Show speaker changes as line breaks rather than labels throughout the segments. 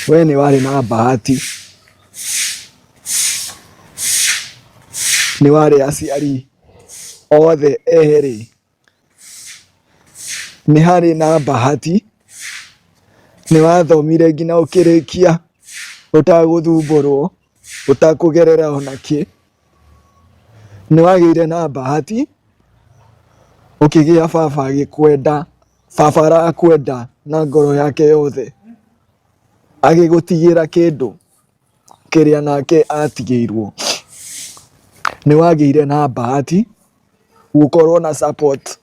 we nĩ warĩ na bahati, nĩ warĩ aciari othe erĩ, nĩ harĩ na bahati, nĩ wathomire nginya ũkĩrĩkia ũtagũthumbũrwo, ũtakũgerera ona kĩ, nĩ wagĩire na bahati ũkĩgĩa baba agĩkwenda, baba arakwenda na ngoro yake yothe, agĩgũtigĩra kĩndũ kĩrĩa nake atigĩirwo. Nĩ wagĩire na bahati gũkorwo na support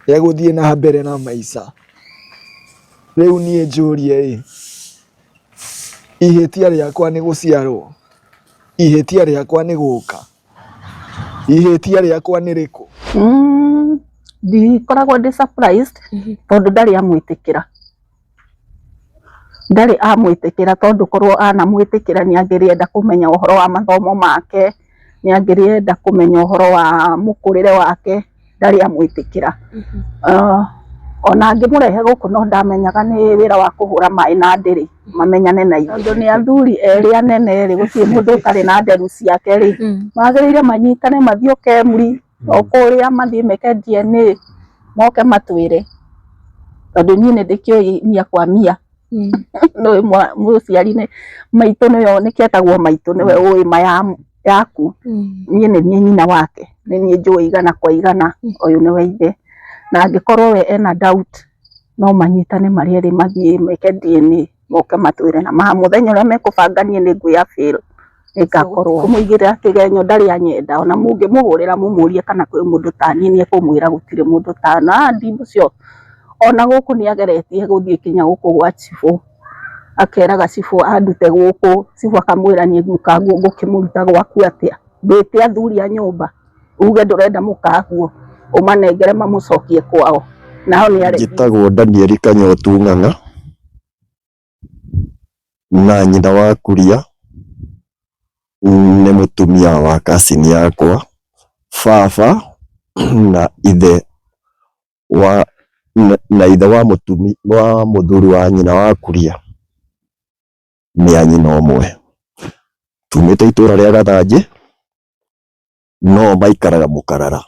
ya gũthiĩ na mbere na maica. Rĩu niĩ njũrie ihĩtia rĩakwa nĩ gũciarwo, ihĩtia rĩakwa nĩ gũka, ihĩtia rĩakwa nĩ rĩkũ?
Ndikoragwo ndĩ surprised tondũ ndarĩ amwĩtĩkĩra, ndarĩ amwĩtĩkĩra tondũ korwo anamwĩtĩkĩra nĩ angĩrĩenda kũmenya ũhoro wa mathomo make, nĩ angĩrĩenda kũmenya ũhoro wa mũkũrĩre wake, ndarĩ amwĩtĩkĩra. Ona angĩmũrehe gũkũ no ndamenyaga nĩ wĩra wa kũhũra maĩ na ndĩrĩ mamenyane na ithuĩ. Tondũ nĩ athuri erĩ anene rĩ, gũtirĩ mũndũ ũtarĩ na nderu ciake rĩ, magĩrĩire manyitane mathiĩ KEMRI, o kũrĩa mathiĩ meke DNA moke matwĩre. Tondũ niĩ nĩ ndĩkĩũĩ mia kwa mia. Nĩwe mũciari maitũ nĩwe nĩkĩetagwo maitũ, nĩwe ũĩ ma yaku. Niĩ nĩ niĩ nyina wake, nĩ niĩ njũĩ igana kwa igana ũyũ nĩwe ithe. Na angĩkorwo we ena doubt no manyitane marĩ erĩ mathiĩ meke DNA moke matwĩre, na mũthenya ũrĩa mekũbanga niĩ nĩ ngwĩya fail, nĩngakorwo kũmũigĩrĩra kĩgenyo, ndarĩ anyenda. Ona mũngĩmũhũrĩra mũmũrie kana kwĩ mũndũ ta niĩ, nĩekũmwĩra gũtirĩ mũndũ ta na ndimũ cio. Ona gũkũ nĩ ageretie gũthiĩ kinya gũkũ gwa cibũ, akeraga cibũ andute gũkũ, cibũ akamwĩra niĩ mũkaguo ngũkĩmũruta gwaku atĩa, ndwĩte athuri a nyũmba uge ndũrenda mũkaguo, ũmanengere mamũcokie kwao. Nao nĩ aregi.
Njĩtagwo Daniel Kanyotu Ng'ang'a, na nyina wa Kuria nĩ mũtumia wa cousin yakwa, baba na ithe wa mũthuri wa nyina wa Kuria nĩ a nyina ũmwe. Tumĩte itũra rĩa Gathanjĩ, no maikaraga Mũkarara.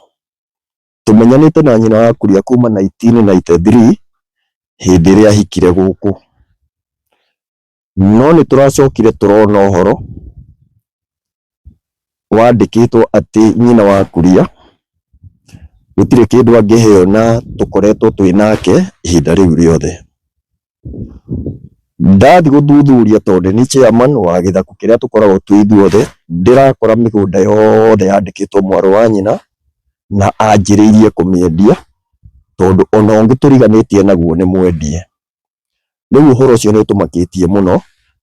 Tũmenyanĩte na nyina wa Kuria kuma 1993 hĩndĩ ĩrĩa ahikire gũkũ. No nĩ tũracokire tũrona ũhoro wandĩkĩtwo atĩ nyina wa Kuria gũtirĩ kĩndũ angĩheo na tũkoretwo twĩ nake ihinda rĩu rĩothe. Ndathi gũthuthuria tondũ nĩ chairman wa gĩthaku kĩrĩa tũkoragwo twĩ ithuothe, ndĩrakora mĩgũnda yothe yandĩkĩtwo mwarĩ wa nyina na anjĩrĩirie kũmĩendia tondũ ona ũngĩ tũriganĩtie naguo nĩ mwendie. Rĩu ũhoro ũcio nĩ ũtũmakĩtie mũno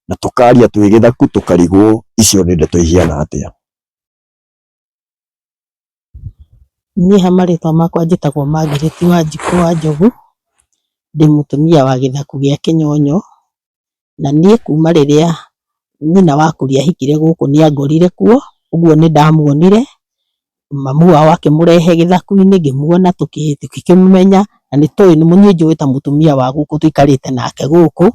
na tũkaria twĩ gĩthaku tũkarigwo icio nĩ ndeto ihiana atĩa.
Niĩ ha marĩtwa makwa njĩtagwo Margaret Wanjikũ wa Njogu, ndĩ mũtumia wa gĩthaku gĩa Kĩnyonyo, na niĩ kuma rĩrĩa nyina wa Kuria ahikire gũkũ nĩ angorire kuo, ũguo nĩ ndamuonire. Mamu wao akĩmũrehe gĩthaku-inĩ ngĩmuona tũkĩmũmenya, na nĩ niĩ njũĩ ta mũtumia wa gũkũ tũikarĩte nake gũkũ.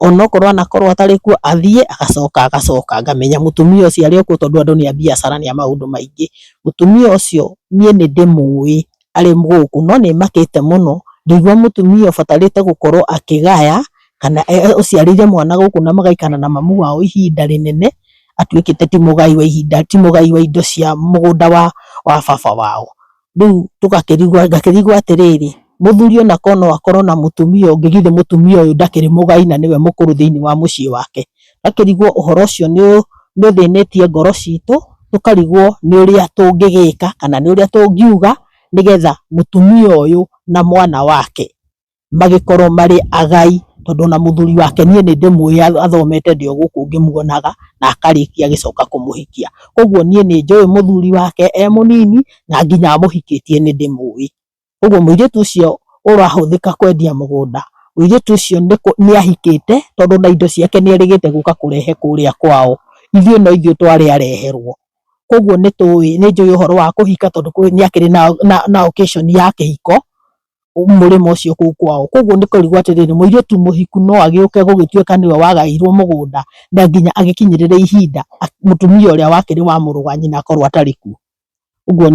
Onokorwo anakorwo atarĩ kuo athiĩ agacoka ngamenya mũtumia ũcio arĩ kuo tondũ andũ nĩ a biacara, nĩ a maũndũ maingĩ. Mũtumia ũcio niĩ nĩ ndĩmũĩ arĩ gũkũ, no nĩ makĩte mũno ndaigua mũtumia ũbatarĩte gũkorwo akĩgaya kana ũciarĩire mwana gũkũ na magaikana na mamu wao ihinda rĩnene atuĩkĩte ti mũgai wa indo cia mũgũnda wa baba wao. Rĩu ngakĩrigwo atĩrĩrĩ, mũthuri ona no akorwo na mũtumia ũngĩ, githĩ mũtumia ũyũ ndakĩrĩ mũgai na nĩwe mũkũrũ thĩinĩ wa mũciĩ wake. Ngakĩrigwo ũhoro ũcio nĩ ũthĩnĩtie ngoro citũ, tũkarigwo nĩ ũrĩa tũngĩgĩka kana nĩ ũrĩa tũngiuga nĩgetha mũtumia ũyũ na mwana wake magĩkorwo marĩ agai, tondũ na mũthuri wake niĩ nĩ ndĩmũĩ athomete ndĩ o gũkũ ngĩmuonaga na akarĩkia agĩcoka kũmũhikia. Koguo niĩ nĩ njũĩ mũthuri wake e mũnini na nginya amũhikĩtie nĩ ndĩmũĩ. Koguo mũirĩtu ũcio ũrahũthĩka kwendia mũgũnda, mũirĩtu ũcio nĩ ahikĩte tondũ na indo ciake nĩ erĩgĩte gũka kũrehe kũrĩa kwao, ithuĩ no ithuĩ twarĩ areherwo. Koguo nĩ njũĩ ũhoro wa kũhika tondũ nĩ akĩrĩ na occasion ya kĩhiko, murimo ucio kuu kwao. Koguo nĩ kũrigwo atĩrĩrĩ, mũirĩtu mũhiku no agĩũke gũgĩtuĩka nĩwe wagaĩirwo mũgũnda na nginya agĩkinyĩrĩre ihinda mũtumia ũrĩa wakĩrĩ wa mũrũ wa nyina akorwo atarĩ kuo. Ũguo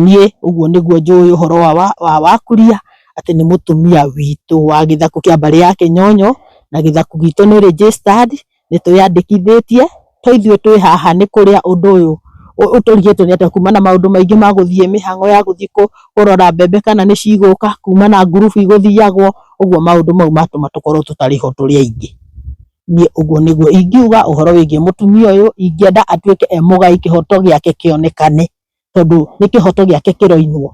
nĩguo njũĩ ũhoro wa Wakuria, atĩ nĩ mũtumia witũ wa gĩthaku kĩa mbarĩ ya Kĩnyonyo, na gĩthaku gitũ nĩ registered, nĩ twĩyandĩkithĩtie, to ithuĩ twĩ haha nĩ kũrĩa ũndũ ũyũ ũtũrigĩtwo nĩ atĩ kuma na maũndũ maingĩ ma gũthiĩ mĩhang'o ya gũthiĩ kũrora mbembe kana nĩ cigũka, kuma na ngurubu igũthiagwo, ũguo maũndũ mau matũma tũkorwo tũtarĩ ho tũrĩ aingĩ. Niĩ ũguo nĩguo ingiuga ũhoro wĩgiĩ mũtumia ũyũ, ingĩenda atuĩke mũgai kĩhoto gĩake kĩonekane, tondũ nĩ kĩhoto gĩake kĩroinwo.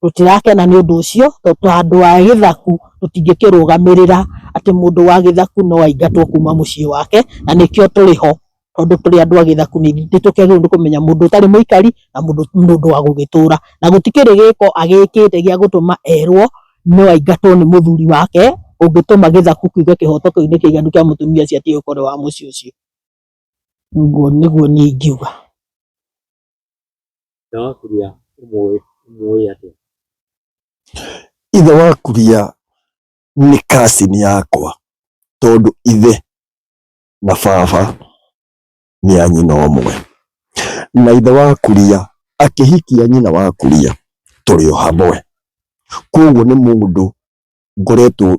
Tũtirakena nĩ ũndũ ũcio, tondũ andũ a gĩthaku tũtingĩkĩrũgamĩrĩra atĩ mũndũ wa gĩthaku no aingatwo kuma mũciĩ wake, na nĩkĩo tũrĩ ho, tondũ tũrĩ andũ a gĩthaku nĩ tũkĩagĩrĩirwo nĩ kũmenya mũndũ ũtarĩ mũikari na mũndũ wa gũgĩtũra, na gũtikĩrĩ gĩko agĩkĩte gĩa gũtũma erwo no aingatwo nĩ mũthuri wake ũngĩtũma gĩthaku kiuge kĩhoto kĩu nĩ kĩiganu kĩa mũtumia ũcio atĩ ũkore wa mũciĩ ũcio. Ũguo nĩguo niĩ ingiuga.
Wakuria ũmũĩ atĩa?
Ithe Wakuria nĩ cousin yakwa, tondũ ithe na baba nĩ a nyina ũmwe, na ithe Wakuria akĩhikia nyina Wakuria tũrĩ o hamwe. Koguo nĩ mũndũ ngoretwo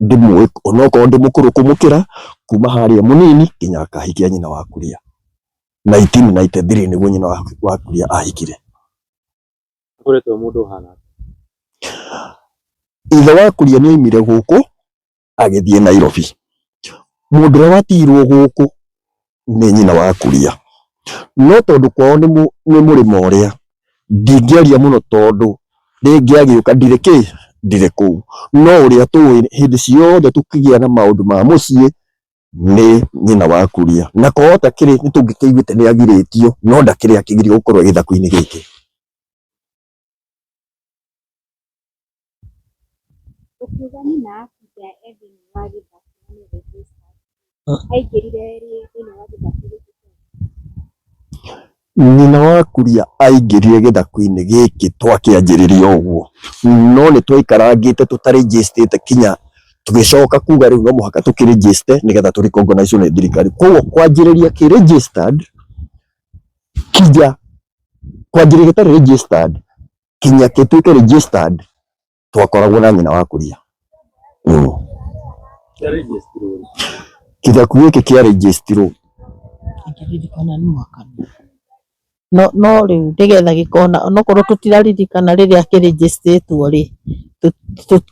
ndĩmũĩ onokorwo ndĩ mũkũrũ kũmũkĩra, kuma harĩa mũnini nginya akahikia nyina Wakuria. 1993 nĩguo nyina Wakuria ahikire.
Akoretwo mũndũ ũhana.
Ithe Wakuria nĩ oimire gũkũ agĩthiĩ Nairobi. Mũndũ ũrĩa watigirwo gũkũ nĩ nyina Wakuria, no tondũ kwao nĩ mũrĩmo ũrĩa ndingĩaria mũno, tondũ rĩngĩ agĩũka ndirĩ kũu, no ũrĩa tũĩ hĩndĩ ciothe tũkĩgĩa na maũndũ ma mũciĩ nĩ nyina Wakuria, na korwo takĩrĩ nĩ tũngĩkĩiguĩte nĩ agirĩtio, no ndakĩrĩ akĩgirio gũkorwo gĩthaku-inĩ gĩkĩ.
Ukiuga nyina Wakuria thĩinĩ wa gĩthaku na nĩ registered, aingĩrire thĩinĩ wa gĩthaku gĩkĩ?
Nyina Wakuria aingĩrire gĩthaku-inĩ gĩkĩ twakĩanjĩrĩria ũguo, no nĩ twaikarangĩte tũtarĩnjĩstĩte kinya tũgĩcoka kuga rĩu no mũhaka tũkĩrĩnjĩste nĩgetha tũrĩkongonaicwo nĩ thirikari. Koguo kwanjĩrĩria kĩ-registered, kwanjĩrĩria gĩtarĩ registered kinya gĩtuĩke registered, twakoragwo na nyina Wakuria. Gĩthaku gĩkĩ kĩa registirwo
Ingĩririkana nĩ mwaka no rĩu nĩgetha gĩkona, onokorwo tũtiraririkana rĩrĩa kĩrĩnjĩstĩtwo rĩ,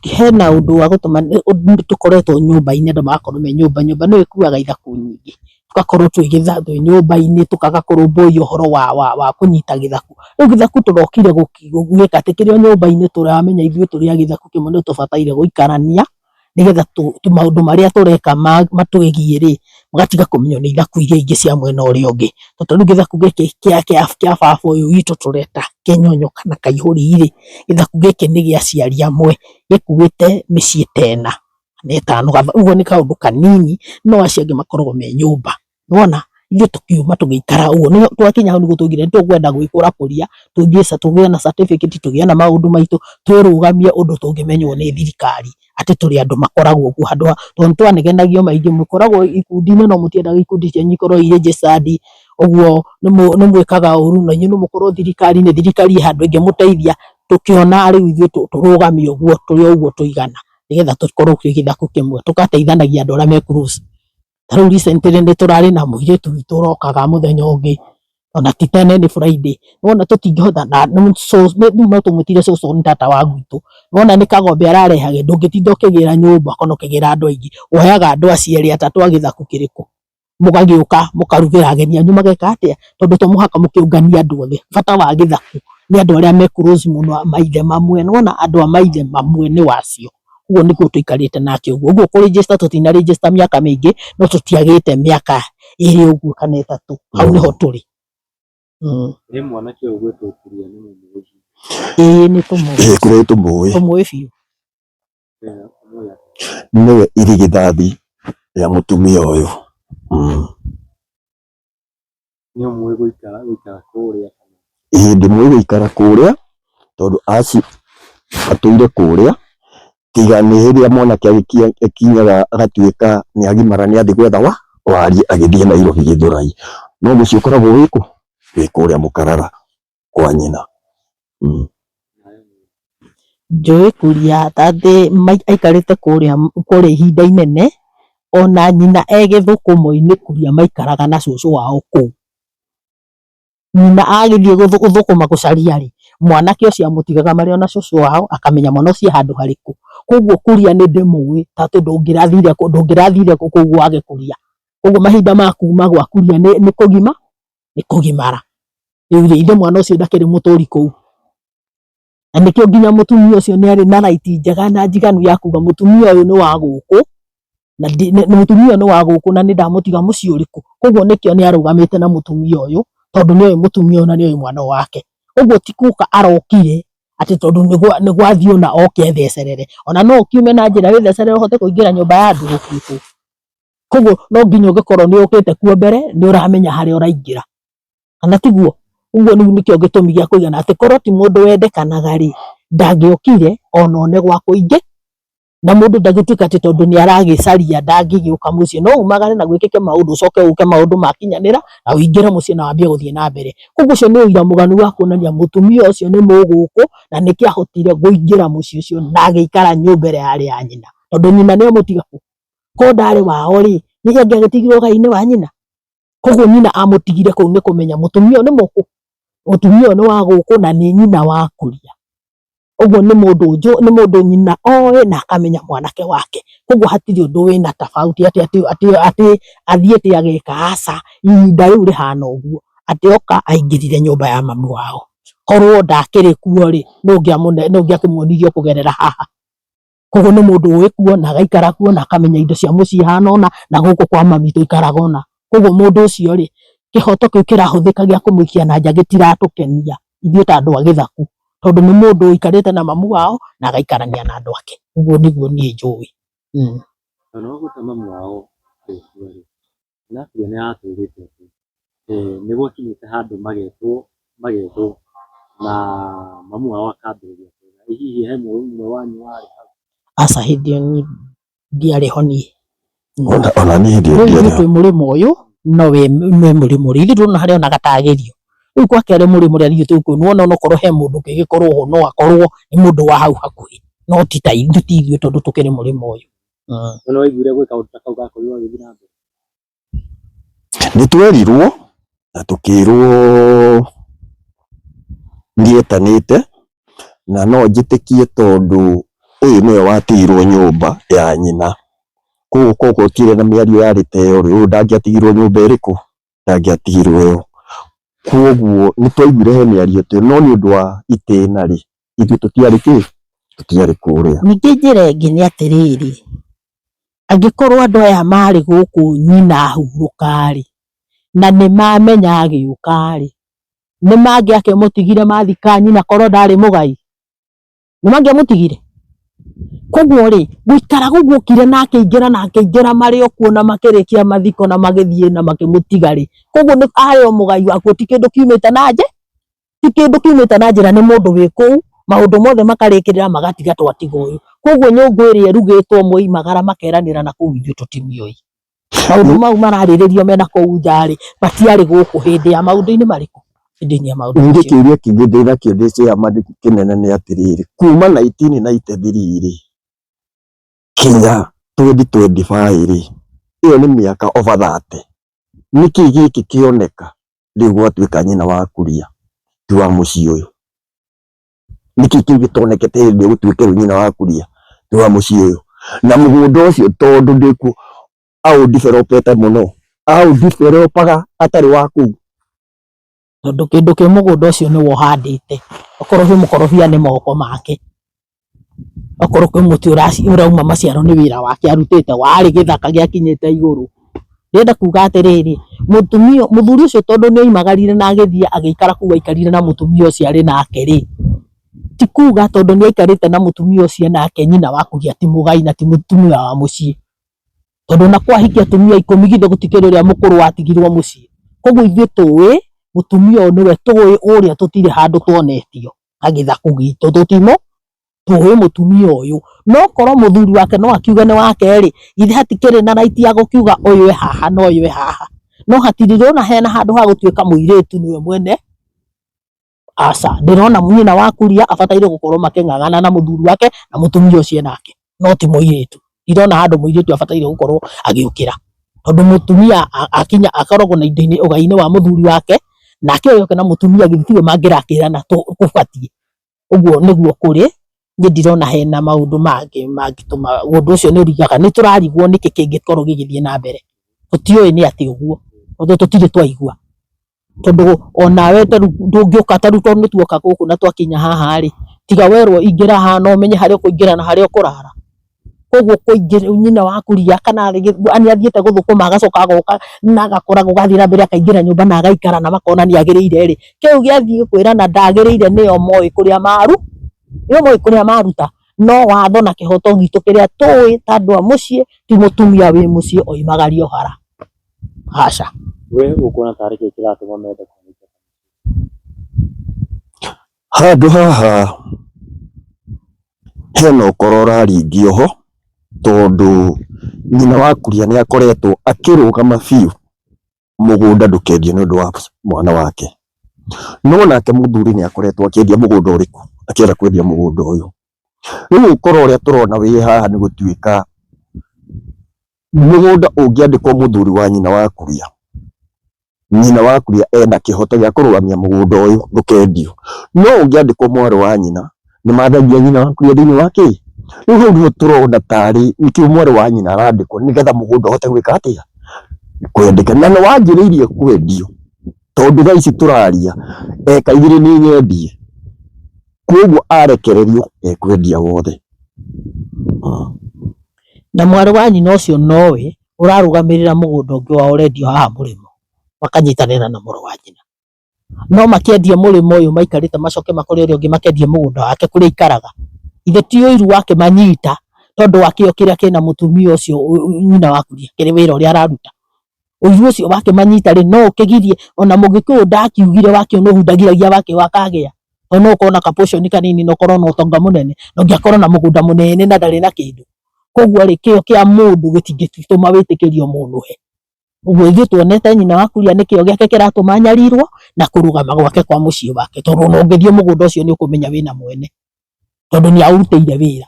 hena ũndũ wa gũtũma tũkoretwo nyũmba-inĩ, andũ magakorwo me nyũmba nĩ ĩkuaga ithaku nyingĩ, tũgakorwo twĩ nyũmba-inĩ tũgakũrũmbũiya ũhoro wa kũnyita gĩthaku. Rĩu gĩthaku tũrokire gũgĩka atĩ kĩrĩ o nyũmba-inĩ tũramenya ithuĩ tũrĩ a gĩthaku kĩmwe nĩ tũbataire gũikarania, nĩgetha maũndũ marĩa tũreka matwĩgiĩ rĩ, magatiga kũmenywo nĩ ithaku iria ingĩ cia mwena ũrĩa ũngĩ. Tondũ rĩu gĩthaku gĩkĩ kĩa baba ũyũ witũ tũreta Kĩnyonyo kana Kaihũri rĩ, gĩthaku gĩkĩ nĩ gĩa aciari amwe, gĩkuĩte mĩciĩ ta ĩna kana ĩtano, ũguo nĩ kaũndũ kanini, no acio angĩ makoragwo me nyũmba. Nĩwona ithuĩ tũkiuma tũgĩikara ũguo, nĩ twakinya hau nĩguo twaugire nĩ tũkwenda gwĩkũrakũria, tũgĩe na certificate, tũgĩe na maũndũ maitũ, twĩrũgamie ũndũ tũngĩmenywo nĩ thirikari atĩ tũrĩ andũ makoragwo kuo handũ tondũ twanegenagio maingĩ, mũkoragwo ikundi-inĩ no mũtiendaga ikundi cianyu ikorwo registered, ũguo nĩ mwĩkaga ũru na inyuĩ no mũkorwo thirikari-inĩ, thirikari handũ ĩngĩmũteithia, tũkĩona rĩu ithuĩ tũrũgamie ũguo tũrĩ o ũguo tũigana, nĩgetha tũkorwo twĩ gĩthaku kĩmwe, tũgateithanagia andũ arĩa me close. Ta rĩu recently nĩ tũrarĩ na mũirĩtu witũ ũrokaga mũthenya ũngĩ, ona ti tene nĩ Friday, nĩwona tũtingĩhota rĩu no tũmwĩtire cũcũ nĩ tata wa gwitũ, nĩwona nĩ kagombe ararehage, ndũngĩtinda ũkĩgĩra nyũmba kana ũkĩgĩra andũ aingĩ, woyaga andũ aciari atatũ a gĩthaku kĩrĩkũ, mũgagĩũka mũkarugĩra ageni anyu mageka atĩa, tondũ to mũhaka mũkĩũnganie andũ othe. Bata wa gĩthaku nĩ andũ arĩa me close mũno, maithe mamwe, nĩwona andũ a maithe mamwe nĩ wacio. Ũguo nĩguo tũikarĩte nake ũguo. Ũguo kũ-register tũtina-register mĩaka mĩingĩ, no tũtiagĩte mĩaka ĩrĩ ũguo kana ĩtatũ, hau nĩho tũrĩ.
Nĩ mwanake ũyũ ũgwĩtwo Kuria nĩ mũmũĩ?
Ĩĩ nĩ tũmũĩ.
kũrĩa tũmũĩ,
Tũmũĩ biũ.
nĩwe irigithathi rĩa mũtumia ũyũ.
Nĩ ũmũĩ gũikara kũrĩa?
Ndĩmũĩ gũikara kũrĩa, tondũ atũire kũrĩa tiga nĩ hĩndĩ mwanake agĩkinyaga agatuĩka nĩ agimara nĩ athiĩ gwetha wariĩ agĩthiĩ Nairobi Gĩthũrai, no mũciĩ ũkoragwo wĩ kũrĩa Mũkarara kwa nyina.
Njũĩ Kuria tatĩ aikarĩte kũrĩa ihinda inene, ona nyina Gĩthũkũmo-inĩ Kuria maikaraga na cũcũ wao kũu. Nyina agĩthiĩ gũthũkũma gũcaria-rĩ, mwanake ũcio amũtigaga marĩ ona cũcũ wao, akamenya mwana ũcio handũ harĩkũ. Koguo Kuria nĩ ndĩmũĩ tatĩ ndũngĩrathire kũu gwake Kuria. Koguo mahinda ma kuma gwa Kuria nĩ kũgimara. Rĩu ithe mwana ũcio ndakĩrĩ mũtũri kũu. Na nĩkĩo nginya mũtumia ũcio nĩ arĩ na right njega na njiganu ya kuga mũtumia ũyũ nĩ wa gũkũ, na nĩ ndamũtiga mũciĩ ũrĩkũ. Koguo nĩkĩo nĩ arũgamĩte na mũtumia ũyũ, tondũ nĩoĩ mũtumia ũyũ na nĩoĩ mwana wake. Ũguo ti kuga arokire atĩ tondũ nĩ gwathiĩ ona oke ethecerere. Ona no ũkiume na njĩra wĩthecerere ũhote kũingĩra nyũmba ya andũ gũkũ. Koguo no nginya ũngĩkorwo nĩ ũkĩte kuo mbere, nĩ ũramenya harĩa ũraingĩra. Kana tiguo? Ũguo nĩkĩo gĩtũmi gĩa kũigana atĩ korwo ti mũndũ wendekanaga-rĩ, ndangĩokire ona one gwa kũingĩ, na mũndũ ndagĩtuĩka atĩ tondũ nĩ aragĩcaria ndangĩgĩũka mũciĩ. No umagare na gwĩkĩke maũndũ ũcoke ũke maũndũ makinyanĩra na ũingĩre mũciĩ na wambie gũthiĩ na mbere. Koguo ũcio nĩ ũira mũganu wa kuonania mũtumia ũcio nĩ mũgũkũ na nĩkĩo ahotire kũingĩra mũciĩ ũcio na agĩikara nyũmba ĩrĩa yarĩ ya nyina. Tondũ nyina nĩ amũtiga kũ? Korwo ndarĩ wao-rĩ, nĩkĩ angĩagĩtigirwo gai nĩ wa nyina? Koguo nyina amũtigire kũu nĩ kũmenya mũtumia ũyũ nĩ mũkũ. Mũtumia ũyũ nĩ wa gũkũ na nĩ nyina wa Kuria. Ũguo nĩ mũndũ nyina oĩ na akamenya mwanake wake. Koguo hatirĩ ũndũ wĩna tofauti atĩ athiĩte ageka aca, ihinda rĩu rĩhana ũguo. Atĩ oka aingĩrire nyũmba ya mami wao. Korwo ndakĩrĩ kuo-rĩ, nũ ũngĩakĩmuonirio kũgerera haha. Koguo nĩ mũndũ ũĩ kuo na agaikara kuo na akamenya indo cia mũciĩ ihana ũna na gũkũ kwa mami tũikaraga ũna. Koguo mũndũ ũcio-rĩ, kĩhoto kĩu kĩrahũthĩka gĩa kũmũikia na nja gĩtiratũkenia ithuĩ ta andũ a Gĩthaku, tondũ nĩ mũndũ ũikarĩte na mamu wao na agaikarania na andũ ake. Ũguo nĩguo niĩ njũĩ.
Na no gũte mamu wao gũkua-rĩ, na Kuria nĩ atũrĩte atĩ nĩ gwakinyĩte handũ magetwo na mamu wao akambĩrĩria kuuga hihi he mũrũmwe wanyu warĩ hau.
Aca hĩndĩ ĩyo ndiarĩ ho niĩ.
Ona niĩ hĩndĩ ĩyo ndiarĩ ho.
Twĩ mũrĩmo ũyũ nowe mũrĩmo ũrĩa ithuĩ tũrona harĩa ona gatagĩrio. Rĩu gwake arĩ mũrĩmo ũrĩa ithuĩ tũkuona ona okorwo he mũndũ ũngĩgĩkorwo ho no akorwo nĩ mũndũ wa hau hakuhĩ, no ti ithuĩ tondũ tũkĩrĩ mũrĩmo ũyũ.
No waiguire gwĩ kaũndũ ta kau gakorirwo gagĩthiĩ na mbere?
Nĩ twerirwo na tũkĩrwo ndiĩtanĩte, na no njĩtĩkie tondũ ũyũ nĩwe watigirwo nyũmba ya nyina. Koguo gũtirĩ na mĩario yarĩ ta ĩyo, ũyũ ndangĩatigirwo nyũmba ĩrĩkũ, ndangĩatigirwo ĩyo. Koguo nĩ twaiguire he mĩario ta ĩyo, no nĩ ũndũ wa itĩna-rĩ, ithuĩ tũtiarĩ kũrĩa.
Ningĩ njĩra ĩngĩ nĩ atĩrĩrĩ, angĩkorwo andũ aya marĩ gũkũ nyina ahurũka-rĩ, na nĩ mamenya agĩũka-rĩ, nĩ mangĩakĩmũtigire mathika nyina korwo ndarĩ mũgai? Nĩ mangĩamũtigire? Koguo-rĩ, gũikara gũgũkire na akĩingĩra marĩ o kuo na makĩrĩkia mathiko na magĩthiĩ na makĩmũtiga-rĩ, koguo nĩ arĩ o mũgai wakuo, ti kĩndũ kiumĩte na nja, nĩ mũndũ wĩ kũu, maũndũ mothe makarĩkĩrĩra magatiga twatiga ũyũ. Koguo nyũngũ ĩrĩa ĩrugĩtwo moimagara makeranĩra na kũu ithuĩ tũtimĩũĩ. Maũndũ mau mararĩrĩrio mena kũu nja-rĩ, matiarĩ gũkũ hĩndĩ ya maũndũ-inĩ marĩkũ? Hĩndĩ-inĩ ya maũndũ
macio. Ningĩ kĩũria kĩngĩ ndĩnakĩo ndĩciama kĩnene nĩ atĩrĩrĩ, kuma 1993-rĩ kinya 2025-rĩ, ĩyo nĩ mĩaka over 30. Nĩkĩ gĩkĩ kĩoneka rĩu gwatuĩka nyina wa Kuria ti wa mũciĩ ũyũ? Nĩkĩ kĩu gĩtonekete hĩndĩ ĩyo gũtuĩke rĩu nyina wa Kuria ti wa mũciĩ ũyũ? Na mũgũnda ũcio tondũ ndĩkuo aũndiberobete mũno, aũndiberobaga atarĩ wa kũu.
Tondũ kĩndũ kĩ mũgũnda ũcio nĩwe ũhandĩte, okorwo kwĩ mũkorobia nĩ moko make, okorwo kwĩ mũtĩ ũrauma maciaro nĩ wĩra wake arutĩte, warĩ gĩthaka gĩakinyĩte igũrũ. Ndĩrenda kuga atĩrĩrĩ, mũthuri ũcio tondũ nĩ oimagarire na agĩthiĩ agĩikara kũu aikarire na mũtumia ũcio arĩ nake-rĩ, ti kuga tondũ nĩ aikarĩte na mũtumia ũcio nake nyina wa Kuria ti mũgai na ti mũtumia wa mũciĩ. Tondũ na kwahikia atumia 10 githĩ gũtikĩrĩ ũrĩa mũkũrũ watigirwo mũciĩ. Koguo ithuĩ tũĩ mũtumia ũyũ nĩwe tũĩ ũrĩa tũtirĩ handũ tuonetio Gĩthaku gitũ tuwe mutumia uyu no korwo muthuri wake no akiuga ni wake ri ithe hatikiri na right ya gukiuga uyu we haha no uyu we haha no hatirirona hena handu ha gutuika muiritu niwe mwene aca ndirona nyina wa kuria abataire gukorwo making'ang'ana na muthuri wake na mutumia ucio nake no ti muiritu ndirona handu muiritu abataire gukorwo agiukira tondu mutumia akinya akoragwo na indo-ini ugai-ini wa muthuri wake nake uyu na mutumia githitiwe mangirakirana kubatie uguo niguo kuri ni ndirona hena maundu mangituma undu ucio ni urigaga ni turarigwo niki kingikorwo gigithie na mbere tutioi ni ati uguo tondu tutire twaigua tondu onawe ndungiuka taru tondu tuoka guku na twakinya haha ri tiga werwo ingira haha no menye haria ukuingira na haria ukurara koguo kuingira nyina wa kuria kana ani athiete guthukuma agacoka agoka na agakora gugathie na mbere akaingira nyumba na agaikara na makona ni agiriire ri kiu giathie kwira na ndagiriire nio moi kuria maru nio moi kuria maruta no watho na kihoto gitu kiria tui tandu a mucii ti mutumia wi mucii oimagario hara aca
we ukuona tariki kiratuma mende kunyita
Handũ haha hena ũkora ũraringio ho tondũ nyina wa kuria nĩ akoretwo akĩrũgama biũ mũgũnda ndũkendio nĩ ũndũ wa mwana wake, no nake mũthuri nĩ akoretwo akĩendia mũgũnda ũrĩkũ, akĩenda kwendia mũgũnda ũyũ. Rĩu ũkora ũrĩa tũrona wĩ haha nĩ gũtuĩka mũgũnda ũngĩandĩkwo mũthuri wa nyina wa kuria, nyina wa kuria ena kĩhoto gĩa kũrũgamia mũgũnda ũyũ ndũkendio, no ũngĩandĩkwo mwarĩ wa nyina nĩ mathagia nyina wa kuria thĩinĩ wa kĩ. Rĩu hau nĩho tũrona tarĩ nĩkĩo mwarĩ wa nyina arandĩkwo nĩgetha mũgũnda ũhote gwĩka atĩa, kwendeka, na nĩ wanjĩrĩirie kwendio tondũ thaa ici tũraria eka igĩrĩ nĩ nyendie, koguo arekererio ekwendia wothe.
na mwarĩ wa nyina ũcio nowe ũrarũgamĩrĩra mũgũnda ũngĩ wao ũrendio haha mũrĩmo makanyitanĩra na mũrũ wa nyina, no makĩendia mũrĩmo ũyũ maikarĩte macoke makore ũrĩa ũngĩ makendie mũgũnda wake kũrĩa aikaraga, ithe ti ũiru wake manyita tondu wa kĩo kĩrĩa kĩna mũtumia ũcio nyina wa kuria kĩrĩ wĩra ũrĩa araruta. Ũiru ũcio wake manyita rĩ no ũkĩgirie ona mũgĩkũyũ ndakiugire wakĩo no hundagiragia wake wakagĩa, tondũ no ũkorwo na kaportion kanini na ũkorwo na ũtonga mũnene na ũngĩakorwo na mũgũnda mũnene na ndarĩ na kĩndũ, koguo rĩ kĩo kĩa mũndũ gĩtingĩtũma wĩtĩkĩrio mũnũhe. Ũguo ithuĩ tuonete nyina wa kuria nĩ kĩo gĩake kĩratũma anyarirwo na kũrũgama gwake kwa mũciĩ wake, tondũ ona ũngĩthiĩ mũgũnda ũcio nĩ ũkũmenya wĩna mwene tondũ nĩ aũrutĩire wĩra,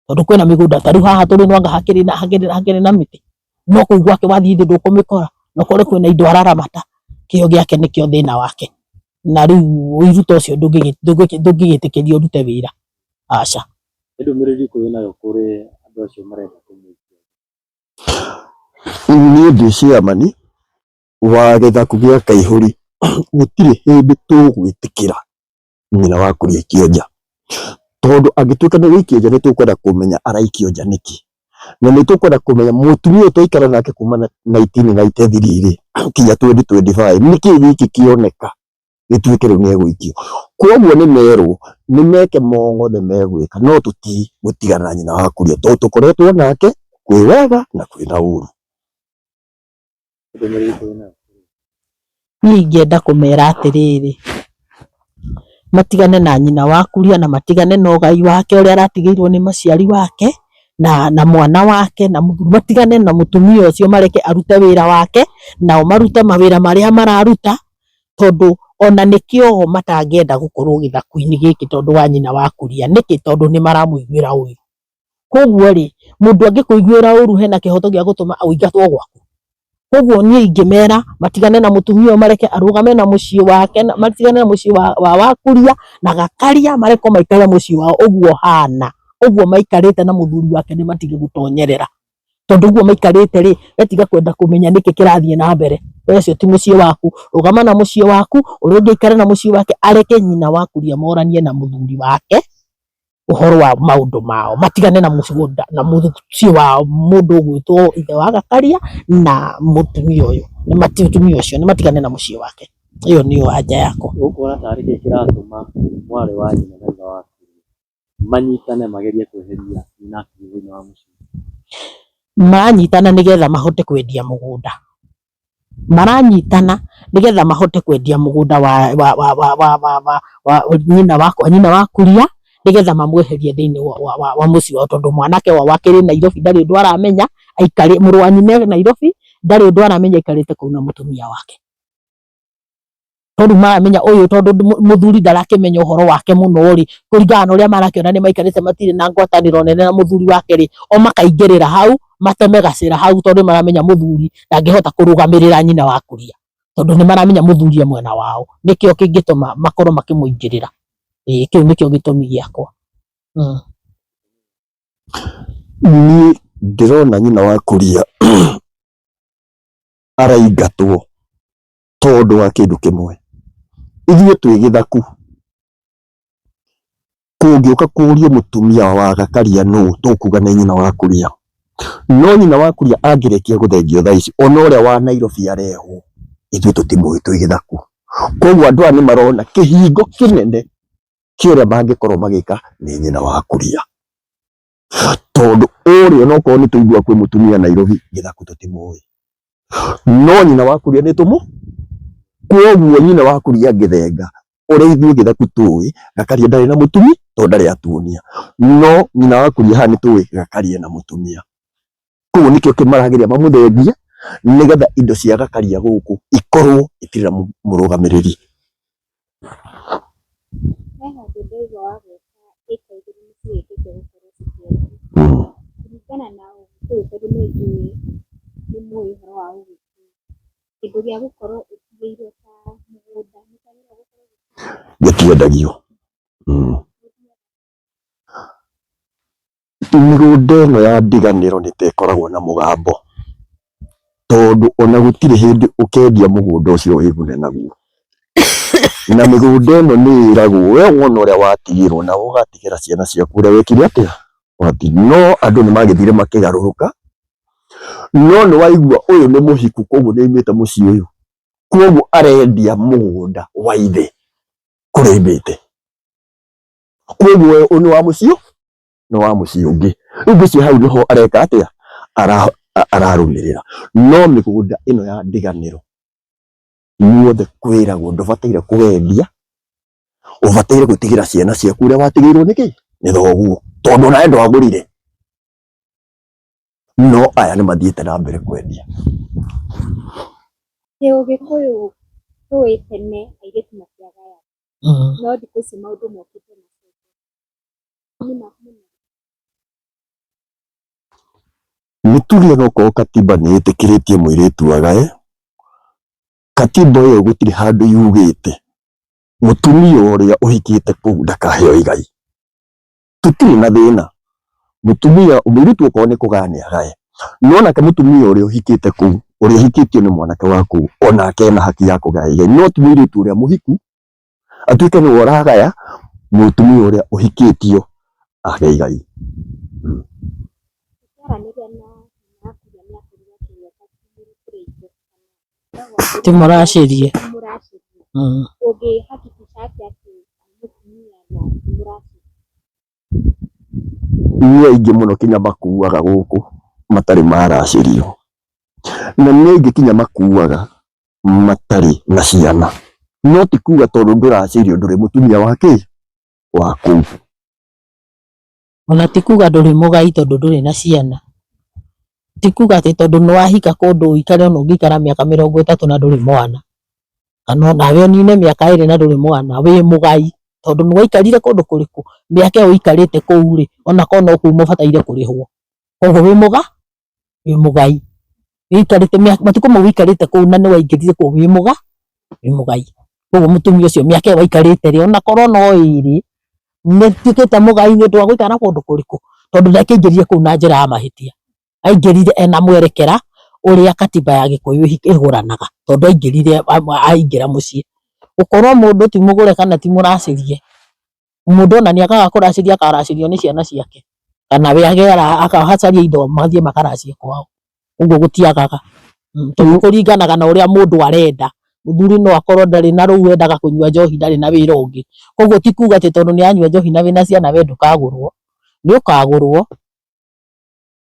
tondũ kwĩna mĩgũnda ta rĩu haha tũrĩ nwanga hakĩrĩ na mĩtĩ, no kũu gwake wathiĩ thĩ ndũkũmĩkora na ũkore kwĩna indo araramata, kĩo gĩake nĩkĩo thĩna wake, na rĩu ũiru ta ũcio ndũngĩgĩtĩkĩrio ũrute wĩra aca.
Nĩ ndũmĩrĩri ĩrĩkũ wĩnayo kũrĩ andũ acio marenda kũmũikia?
Niĩ ndĩ chairman wa gĩthaku gĩa Kaihũri, gũtirĩ hĩndĩ tũgwĩtĩkĩra nyina wa kuria kĩonja, tondũ angĩtuĩka nĩ gũikio nja nĩ tũkwenda kũmenya araikio nja nĩkĩ, na nĩ tũkwenda kũmenya mũtumia ũyũ twaikara nake kuma 1993 kinya 2025 nĩkĩ gĩkĩ kĩoneka gĩtuĩke rĩu nĩ egũikio. Koguo nĩ merwo nĩ meke mothe megwĩka, no tũtigũtigana na nyina wa kuria tondũ tũkoretwo nake kwĩ wega na kwĩna ũru.
Ndũmĩrĩri ĩrĩkũ wĩnayo?
Niĩ ingĩenda kũmera atĩrĩrĩ, matigane na nyina wa kuria na matigane na ũgai wake ũrĩa aratigĩirwo nĩ maciari wake na mwana wake, na matigane na mũtumia ũcio mareke arute wĩra wake nao marute mawĩra marĩa mararuta, tondũ ona nĩkĩo matangĩenda gũkorwo gĩthaku-inĩ gĩkĩ tondũ wa nyina wa kuria, nĩkĩ tondũ nĩ maramũiguĩra ũru. Koguo rĩ mũndũ angĩkũiguĩra ũru hena kĩhoto gĩa gũtũma ũingatwo gwaku. Koguo niĩ ingĩmera matigane na mũtumia ũyũ mareke arũgame na mũciĩ wake, matigane na mũciĩ wa kuria na gakaria mareke maikare mũciĩ wao ũguo hana, ũguo maikarĩte na mũthuri wake nĩ matige gũtonyerera, tondũ ũguo maikarĩte rĩ wetiga kwenda kũmenya nĩkĩ kĩrathiĩ na mbere, we ũcio ti mũciĩ waku, rũgama na mũciĩ waku, ũrĩa ũngĩ aikare na mũciĩ wake, areke nyina wa kuria moranie na mũthuri wake ũhoro wa maũndũ mao, matigane na mũgũnda na mũciĩ wa mũndũ ũgwĩtwo ithe wa gakaria na mũtumia ũyũ, mũtumia ũcio nĩ matigane na mũciĩ wake. Ĩyo nĩyo anja yakwa.
Ũkuona tarĩ kĩĩ kĩratũma mwarĩ wa nyina na ithe wa kuria manyitane magerie kweheria nyina thĩinĩ wa mũciĩ?
Maranyitana nĩgetha mahote kwendia mũgũnda, maranyitana nĩgetha mahote kwendia mũgũnda wa nyina wa kuria nigetha mamweherie thiini wa mucii wao, tondu mwanake wa wakiri Nairobi ndari undu aramenya aikari muru wa nyina Nairobi ndari undu aramenya aikarite kuu na mutumia wake, tondu maramenya uyu tondu muthuri ndarakimenya uhoro wake muno ri kuringana na uria marakiona ni maikarite matire na ngwataniro nene na muthuri wake ri o makaingirira hau mateme gacira hau tondu maramenya muthuri ndangihota kurugamirira nyina wa kuria, tondu ni maramenya muthuri mwena wao, nikio kingituma makorwo makimuingirira. Kiu nikio gitumi giakwa.
Ni ndirona nyina wa kuria araingatwo tondu wa kindu kimwe. Ithuĩ twĩ gĩthaku, kũngĩũka kũrio mũtumia wa Gakaria nũ, tũkuga nĩ nyina wa kuria. No nyina wa kuria angĩrĩkia gũthengio thaa ici, ona ũrĩa wa Nairobi arehwo, ithuĩ tũtimũĩ twĩ gĩthaku. Koguo andũ aya nĩ marona kĩhingo kĩnene kĩa ũrĩa mangĩkorwo magĩka nĩ nyina wa kuria, tondu ũrĩa onokorwo nĩ tũigua kwĩ mũtumia Nairobi, gĩthaku tũtimũĩ, no nyina wa kuria nĩ tũmũ. Koguo nyina wa kuria angĩthenga ũrĩa ithuĩ gĩthaku tũĩ, Gakaria ndarĩ na mũtumia tondu ndarĩ atuonia, no nyina wa kuria haha nĩ tũĩ Gakaria na mũtumia. Koguo nĩkĩo kĩmaragĩrĩria mamũthengie nĩgetha indo cia Gakaria gũkũ ikorwo itirĩ na mũrũgamĩrĩri.
He handũ ndaigua wa gwĩka ĩka igĩrĩ nĩciĩkĩte gũkorwo cikĩendio. Kũringana na Ũgĩkũyũ tondũ nĩnjũĩ nĩmũĩ ũhoro wa Ũgĩkũyũ, kĩndũ gĩa gũkorwo ũtigĩirwo ta mũgũnda nĩkĩagĩrĩirwo gũkorwo
gĩtiendagio. Mĩgũnda ĩno ya ndiganĩro nĩtekoragwo na mũgambo, tondu ona gũtirĩ hĩndĩ ũkendia mũgũnda ũcio wĩgune naguo. Na mĩgũnda ĩno nĩĩragwo we wona ũrĩa watigĩrwo na ũgatigĩra ciana ciaku ũrĩa wekire atĩa, no andũ nĩmagĩthire makĩgarũrũka, no nĩwaigua ũyũ nĩ mũhiku koguo nĩaumĩte mũciĩ ũyũ, koguo arendia mũgũnda wa ithe kũrĩa aumĩte, koguo we nĩ wa mũciĩ nĩ wa mũciĩ ũngĩ, rĩu ngwĩciria hau nĩho areka atĩa, ararũmĩrĩra. No mĩgũnda ĩno ya ndiganĩro inyuothe kwĩragwo ndũbataire kũwendia, ũbataire gũtigĩra ciana ciaku ũrĩa watigĩirwo nĩkĩ, nĩ thoguo, tondu onawe ndwagũrire. No aya nĩmathiĩte na mbere kwendia.
Ũgĩkũyũ tũĩ tene airĩtu matiagayaga, no thikũ ici maũndũ mokĩte
nĩ tuge onokorwo katiba nĩĩtĩkĩrĩtie mũirĩtu agaye, katiba ĩyo gũtirĩ handũ yugĩte mũtumia ũrĩa ũhikĩte kũu ndakaheo igai. Tũtirĩ na thĩna, mũtumia mũirĩtu okorwo nĩ kũgaya nĩ agaye, no nake mũtumia ũrĩa ũhikĩte kũu, ũrĩa ũhikĩtio nĩ mwanake wa kũu, onake ena haki ya kũgaya igai, no ti mũirĩtu ũrĩa mũhiku atuĩke nĩwe ũragaya mũtumia ũrĩa ũhikĩtio age igai.
Timũracĩrie.
Nĩ aingĩ mũno kinya makuaga gũkũ matarĩ maracĩrio, na nĩ aingĩ kinya makuaga matarĩ na ciana, no ti kuga tondu ndũracĩrio ndũrĩ mũtumia wa kĩ, wa kũu.
Ona ti kuga ndũrĩ mũgai tondu ndũrĩ na ciana, ti kuga atĩ tondu nĩwahika kũndũ ũikare ona ũngĩikara mĩaka 30 na ndũrĩ mwana, kana onawe ũnine mĩaka 2 na ndũrĩ mwana wĩ mũgai, tondu nĩwaikarire kũndũ kũrĩkũ, mĩaka ĩyo ũikarĩte kũu rĩ, ona korwo no kuuma ũbataire kũrĩhwo, koguo wĩ mũgai, ũikarĩte matukũ mau ũikarĩte kũu na nĩwaingĩrire kũu wĩ mũgai. Koguo mũtumia ũcio mĩaka ĩyo waikarĩte rĩ, ona korwo no ĩrĩ nĩtuĩkĩte mũgai nĩũndũ wa gũikara kũndũ kũrĩkũ, tondu ndakĩingĩrire kũu na njĩra ya mahĩtia, aingĩrire ena mwerekera ũrĩa katiba ya Gĩkũyũ ĩgũranaga, tondu aingĩra mũciĩ. Gũkorwo mũndũ ti mũgũre kana ti mũracĩrie, mũndũ ona nĩakaga kũracĩria akaracĩrio nĩ ciana ciake, kana we akacaria indo mathiĩ makaracie kwao, ũguo gũtiagaga, tondu kũringanaga na ũrĩa mũndũ arenda. Mũthuri no akorwo ndarĩ na rũu endaga kũnyua njohi ndarĩ na wĩra ũngĩ, koguo ti kuga atĩ tondu nĩanyua njohi na wĩna ciana we ndũkagũrwo, nĩũkagũrwo,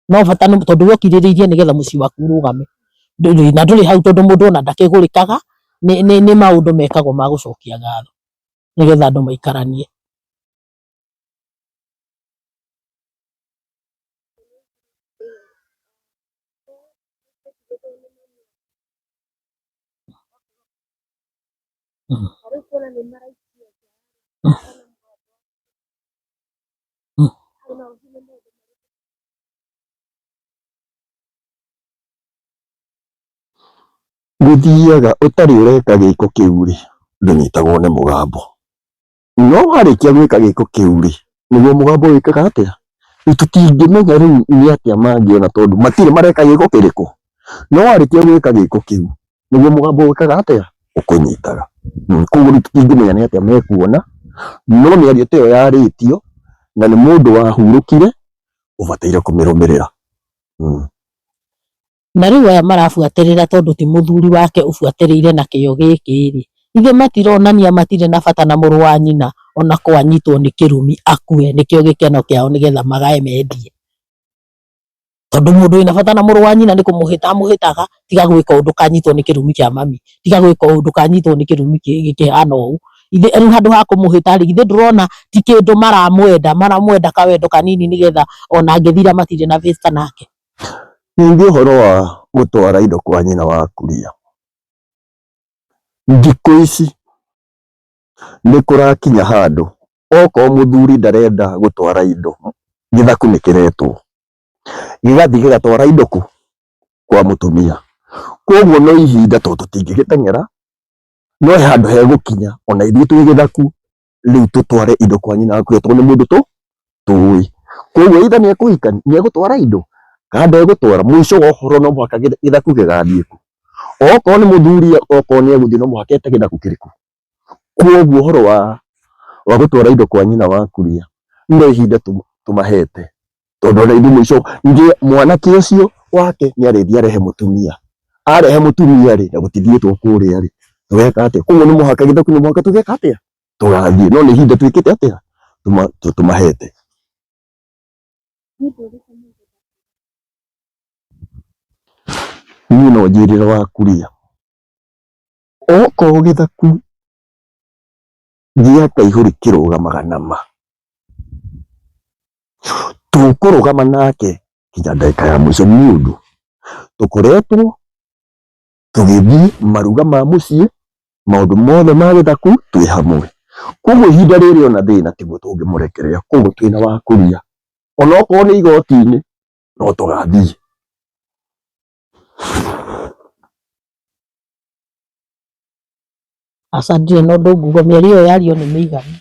no bata tondu wokirĩrĩirie nĩgetha mũciĩ waku ũrũgame, na ndũrĩ hau tondu mũndũ ona ndakĩgũrĩkaga, nĩ maũndũ mekagwo ma gũcokia ngatho nĩgetha andũ maikaranie.
Ari kuna ni maraikia. Kuna ujumbe mmoja.
Guthiaga utari ureka giko kiu ri ndunyitagwo ni mugambo no warikia gwika giko kiu ri niguo mugambo wikaga atia tutingimenya riu ni atia mangiona tondu matire mareka giko kiriku no warikia gwika giko kiu niguo mugambo wikaga atia ukunyitaga koguo tutingimenya ni atia mekuona no ni ario teo yaritio na ni mundu wahurukire ubataire kumirumirira
na riu aya marabuatirira tondu ti muthuri wake ubuatirire na kio giki ri ithe matironania matire na bata na muru wa nyina ona kwanyitwo ni kirumi akue nikio gikeno kiao nigetha magae mendie tondu mundu ina bata na muru wa nyina ni kumuhitaga tiga gwika undu kanyitwo ni kirumi kia mami tiga gwika undu kanyitwo ni kirumi gikihana uu ithe riu handu ha kumuhita ri ithe ndurona ti kindu maramwenda kawendo kanini nigetha ona ngithira matire na vista nake.
Ningi uhoro wa gutwara indo kwa nyina wa kuria thiku ici ni kurakinya handu oko muthuri ndarenda gutwara indo githaku nikiretwo gigathi gigatwara indo kwa mutumia koguo no ihinda to tutingigitengera no handu he gukinya ona ithuĩ twi githaku riu tutware indo kwa nyina wa kuria tondu ni mundu tuwi koguo itha ni ekuhika ni egutwara indo kada egutwara mwisho wa uhoro no mwaka githaku gigathie ku oko ni muthuri oko ni eguthie no mwaka ete githaku kiriku koguo uhoro wa gutwara indo kwa nyina wa kuria no ihinda tumahete tondu na ithuĩ mwisho mwanake ucio wake ni arithia arehe mutumia ri na gutithiĩtwo kuria ri tugeka atia koguo ni muhaka githaku ni mwaka tugeka atia tugathie no ni ihinda twikite atia tumahete niĩ no njĩrĩre wa kuria oko githaku gĩa kaihũri kĩrũgamaga nama tũkũrũgama nake kinya ndagĩka ya mũico nĩũndũ tũkoretwo tũgĩthiĩ maruga ma mũciĩ maũndũ mothe ma githaku twĩ hamwe koguo ihinda rĩrĩ ona thĩna tiguo tũngĩmũrekereria koguo twĩna wa kuria ona okorwo nĩ igoti-inĩ no tũgathiĩ.
Aca ndirĩ na ũndũ nguga mĩario ĩyo yario nĩ mĩiganu.